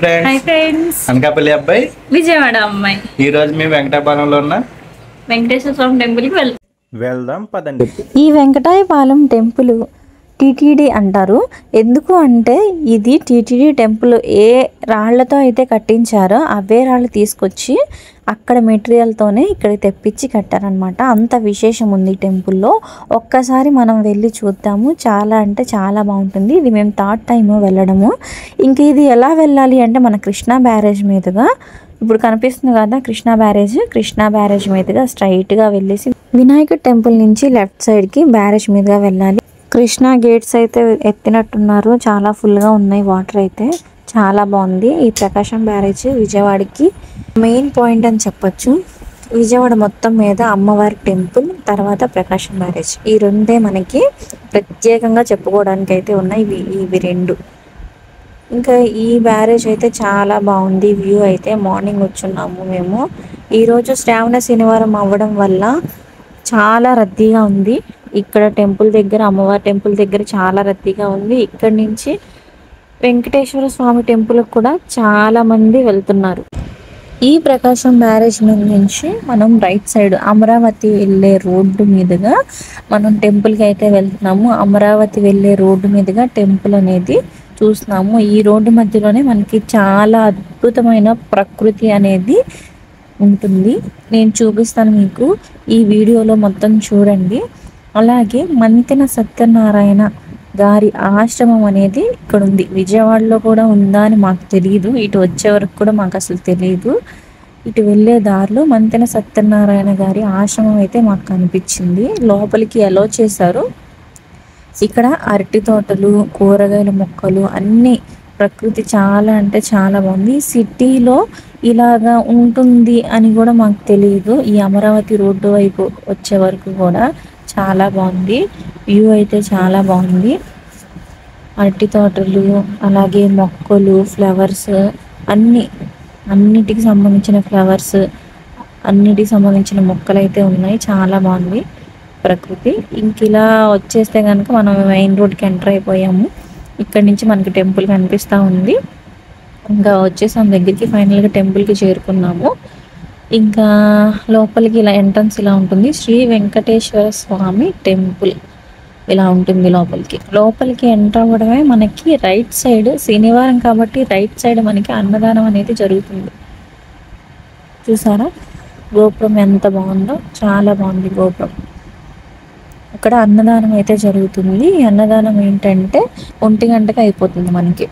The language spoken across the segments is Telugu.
హాయ్ ఫ్రెండ్స్ అనకాపల్లి అబ్బాయి విజయవాడ అమ్మాయి ఈ రోజు మేము వెంకటాపురంలో ఉన్న వెంకటేశ్వర స్వామి టెంపుల్కి వెళ్దాం పదండి. ఈ వెంకటాయపాలెం టెంపుల్ టీటీడీ అంటారు. ఎందుకు అంటే ఇది టీటీడీ టెంపుల్ ఏ రాళ్లతో అయితే కట్టించారో అవే రాళ్ళు తీసుకొచ్చి అక్కడ మెటీరియల్తోనే ఇక్కడ తెప్పించి కట్టారనమాట. అంత విశేషం ఉంది ఈ టెంపుల్లో. ఒక్కసారి మనం వెళ్ళి చూద్దాము. చాలా అంటే చాలా బాగుంటుంది. ఇది మేము థర్డ్ టైం వెళ్ళడము. ఇంక ఇది ఎలా వెళ్ళాలి అంటే మన కృష్ణా బ్యారేజ్ మీదుగా ఇప్పుడు కనిపిస్తుంది కదా కృష్ణా బ్యారేజ్ మీదుగా స్ట్రైట్గా వెళ్ళేసి వినాయకుడి టెంపుల్ నుంచి లెఫ్ట్ సైడ్కి బ్యారేజ్ మీదుగా వెళ్ళాలి. కృష్ణా గేట్స్ అయితే ఎత్తినట్టున్నారు. చాలా ఫుల్గా ఉన్నాయి. వాటర్ అయితే చాలా బాగుంది. ఈ ప్రకాశం బ్యారేజ్ విజయవాడకి మెయిన్ పాయింట్ అని చెప్పొచ్చు. విజయవాడ మొత్తం మీద అమ్మవారి టెంపుల్, తర్వాత ప్రకాశం బ్యారేజ్, ఈ రెండే మనకి ప్రత్యేకంగా చెప్పుకోవడానికి అయితే ఉన్నాయి. ఇవి రెండు. ఇంకా ఈ బ్యారేజ్ అయితే చాలా బాగుంది. వ్యూ అయితే మార్నింగ్ వచ్చున్నాము మేము. ఈరోజు శ్రావణ శనివారం అవ్వడం వల్ల చాలా రద్దీగా ఉంది. ఇక్కడ టెంపుల్ దగ్గర, అమ్మవారి టెంపుల్ దగ్గర చాలా రద్దీగా ఉంది. ఇక్కడ నుంచి వెంకటేశ్వర స్వామి టెంపుల్కి కూడా చాలా మంది వెళ్తున్నారు. ఈ ప్రకాశం బ్యారేజ్ మీద నుంచి మనం రైట్ సైడ్ అమరావతి వెళ్ళే రోడ్డు మీదుగా మనం టెంపుల్కి అయితే వెళ్తున్నాము. అమరావతి వెళ్ళే రోడ్డు మీదుగా టెంపుల్ అనేది చూస్తున్నాము. ఈ రోడ్డు మధ్యలోనే మనకి చాలా అద్భుతమైన ప్రకృతి అనేది ఉంటుంది. నేను చూపిస్తాను మీకు, ఈ వీడియోలో మొత్తం చూడండి. అలాగే మంతెన సత్యనారాయణ గారి ఆశ్రమం అనేది ఇక్కడ ఉంది. విజయవాడలో కూడా ఉందా అని మాకు తెలియదు. ఇటు వచ్చే వరకు కూడా మాకు అసలు తెలియదు. ఇటు వెళ్ళే దారిలో మంతెన సత్యనారాయణ గారి ఆశ్రమం అయితే మాకు కనిపించింది. లోపలికి అలో చేశారు. ఇక్కడ అరటి తోటలు, కూరగాయల మొక్కలు, అన్ని ప్రకృతి చాలా అంటే చాలా బాగుంది. సిటీలో ఇలాగా ఉంటుంది అని కూడా మాకు తెలియదు. ఈ అమరావతి రోడ్డు వైపు వచ్చే వరకు కూడా చాలా బాగుంది. వ్యూ అయితే చాలా బాగుంది. అరటి తోటలు, అలాగే మొక్కలు, ఫ్లవర్స్, అన్నిటికి సంబంధించిన ఫ్లవర్స్, అన్నిటికి సంబంధించిన మొక్కలు అయితే ఉన్నాయి. చాలా బాగుంది ప్రకృతి. ఇంక ఇలా వచ్చేస్తే కనుక మనం మెయిన్ రోడ్కి ఎంటర్ అయిపోయాము. ఇక్కడ నుంచి మనకి టెంపుల్ కనిపిస్తూ ఉంది. ఇంకా వచ్చేసాం దగ్గరికి. ఫైనల్గా టెంపుల్కి చేరుకున్నాము. ఇంకా లోపలికి ఇలా ఎంట్రన్స్ ఇలా ఉంటుంది. శ్రీ వెంకటేశ్వర స్వామి టెంపుల్ ఇలా ఉంటుంది. లోపలికి ఎంటర్ అవ్వడమే మనకి రైట్ సైడ్, శనివారం కాబట్టి రైట్ సైడ్ మనకి అన్నదానం అనేది జరుగుతుంది. చూసారా గోపురం ఎంత బాగుందో, చాలా బాగుంది గోపురం. అక్కడ అన్నదానం అయితే జరుగుతుంది. ఈ అన్నదానం ఏంటంటే 1 గంటకి అయిపోతుంది. మనకి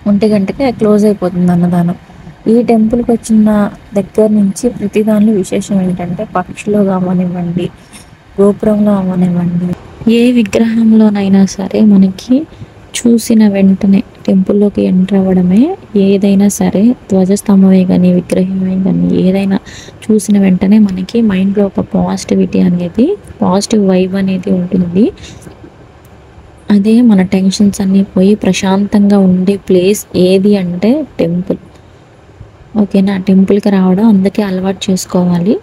1 గంటకి క్లోజ్ అయిపోతుంది అన్నదానం. ఈ టెంపుల్కి వచ్చిన దగ్గర నుంచి ప్రతి దానిలో విశేషం ఏంటంటే పక్షులు అవ్వనివ్వండి, గోపురంలో అవ్వనివ్వండి, ఏ విగ్రహంలోనైనా సరే మనకి చూసిన వెంటనే టెంపుల్లోకి ఎంటర్ అవ్వడమే, ఏదైనా సరే ధ్వజస్తంభమే కానీ విగ్రహమే కానీ ఏదైనా చూసిన వెంటనే మనకి మైండ్లో ఒక పాజిటివిటీ అనేది, పాజిటివ్ వైబ్ అనేది ఉంటుంది. అదే మన టెన్షన్స్ అన్నీ పోయి ప్రశాంతంగా ఉండే ప్లేస్ ఏది అంటే టెంపుల్. ఓకేనా, టెంపుల్కి రావడం అందుకే అలవాటు చేసుకోవాలి.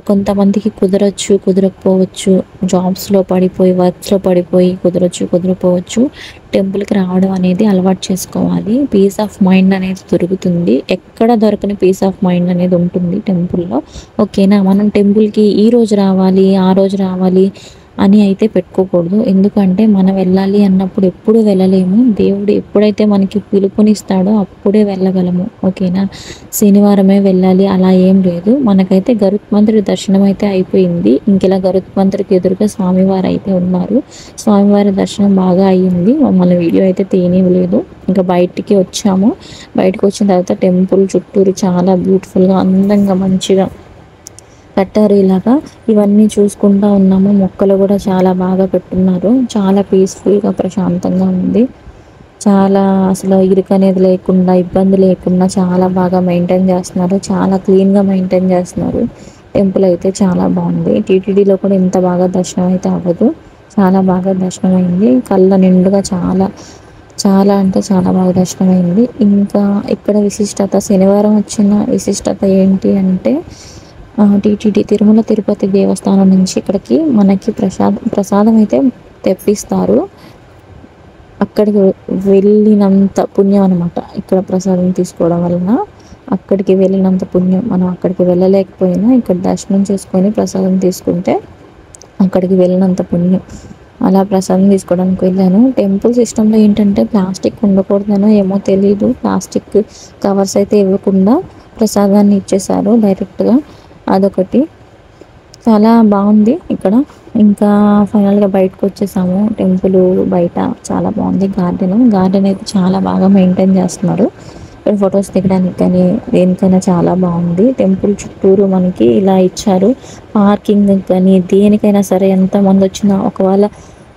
కొంతమందికి కుదరచ్చు, కుదరకపోవచ్చు, జాబ్స్లో పడిపోయి, వర్క్స్లో పడిపోయి కుదరకపోవచ్చు. టెంపుల్కి రావడం అనేది అలవాటు చేసుకోవాలి. పీస్ ఆఫ్ మైండ్ అనేది దొరుకుతుంది. ఎక్కడ దొరకని పీస్ ఆఫ్ మైండ్ అనేది ఉంటుంది టెంపుల్లో. ఓకేనా, మనం టెంపుల్కి ఈ రోజు రావాలి, ఆ రోజు రావాలి అని అయితే పెట్టుకోకూడదు. ఎందుకంటే మనం వెళ్ళాలి అన్నప్పుడు ఎప్పుడు వెళ్ళలేము. దేవుడు ఎప్పుడైతే మనకి పిలుపునిస్తాడో అప్పుడే వెళ్ళగలము. ఓకేనా, శనివారమే వెళ్ళాలి అలా ఏం లేదు. మనకైతే గరుత్మంతుడి దర్శనం అయితే అయిపోయింది. ఇంకెలా గరుత్మంతుడికి ఎదురుగా స్వామివారు అయితే ఉన్నారు. స్వామివారి దర్శనం బాగా అయ్యింది. మమ్మల్ని వీడియో అయితే తీయనివ్వలేదు. ఇంకా బయటికి వచ్చాము. బయటకు వచ్చిన తర్వాత టెంపుల్ చుట్టూరు చాలా బ్యూటిఫుల్గా, అందంగా, మంచిగా కట్టారు. ఇలాగా ఇవన్నీ చూసుకుంటూ ఉన్నాము. మొక్కలు కూడా చాలా బాగా పెట్టున్నారు. చాలా పీస్ఫుల్గా, ప్రశాంతంగా ఉంది. చాలా అసలు ఇరుకు అనేది లేకుండా, ఇబ్బంది లేకుండా చాలా బాగా మెయింటైన్ చేస్తున్నారు. చాలా క్లీన్గా మెయింటైన్ చేస్తున్నారు. టెంపుల్ అయితే చాలా బాగుంది. టీటీడీలో కూడా ఇంత బాగా దర్శనం అయితే అవ్వదు. చాలా బాగా దర్శనం అయింది. కళ్ళ నిండుగా చాలా అంటే చాలా బాగా దర్శనమైంది. ఇంకా ఇక్కడ విశిష్టత, శనివారం వచ్చిన విశిష్టత ఏంటి అంటే టీటీడీ తిరుమల తిరుపతి దేవస్థానం నుంచి ఇక్కడికి మనకి ప్రసాదం అయితే తెప్పిస్తారు. అక్కడికి వెళ్ళినంత పుణ్యం అనమాట. ఇక్కడ ప్రసాదం తీసుకోవడం వలన అక్కడికి వెళ్ళినంత పుణ్యం. మనం అక్కడికి వెళ్ళలేకపోయినా ఇక్కడ దర్శనం చేసుకొని ప్రసాదం తీసుకుంటే అక్కడికి వెళ్ళినంత పుణ్యం. అలా ప్రసాదం తీసుకోవడానికి వెళ్ళాను. టెంపుల్ సిస్టంలో ఏంటంటే ప్లాస్టిక్ ఉండకూడదనో ఏమో తెలియదు, ప్లాస్టిక్ కవర్స్ అయితే ఇవ్వకుండా ప్రసాదాన్ని ఇచ్చేశారు డైరెక్ట్గా. అదొకటి చాలా బాగుంది ఇక్కడ. ఇంకా ఫైనల్గా బయటకు వచ్చేసాము. టెంపుల్ బయట చాలా బాగుంది. గార్డెన్ అయితే చాలా బాగా మెయింటైన్ చేస్తున్నారు. ఇక్కడ ఫొటోస్ దిగడానికి కానీ దేనికైనా చాలా బాగుంది. టెంపుల్ చుట్టూరు మనకి ఇలా ఇచ్చారు. పార్కింగ్ కానీ దేనికైనా సరే ఎంతమంది వచ్చినా ఒకవేళ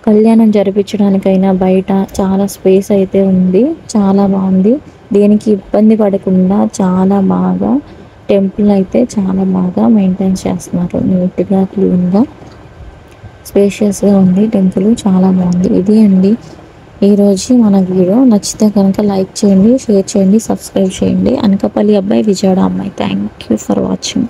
కళ్యాణం జరిపించడానికైనా బయట చాలా స్పేస్ అయితే ఉంది. చాలా బాగుంది. దేనికి ఇబ్బంది పడకుండా చాలా బాగా టెంపుల్ అయితే చాలా బాగా మెయింటైన్ చేస్తున్నారు. నీట్గా క్లీన్గా స్పేషియస్గా ఉంది. టెంపుల్ చాలా బాగుంది. ఇది అండి ఈరోజు మన వీడియో. నచ్చితే కనుక లైక్ చేయండి, షేర్ చేయండి, సబ్స్క్రైబ్ చేయండి. అనకాపల్లి అబ్బాయి, విజయవాడ అమ్మాయి. Thank you for watching.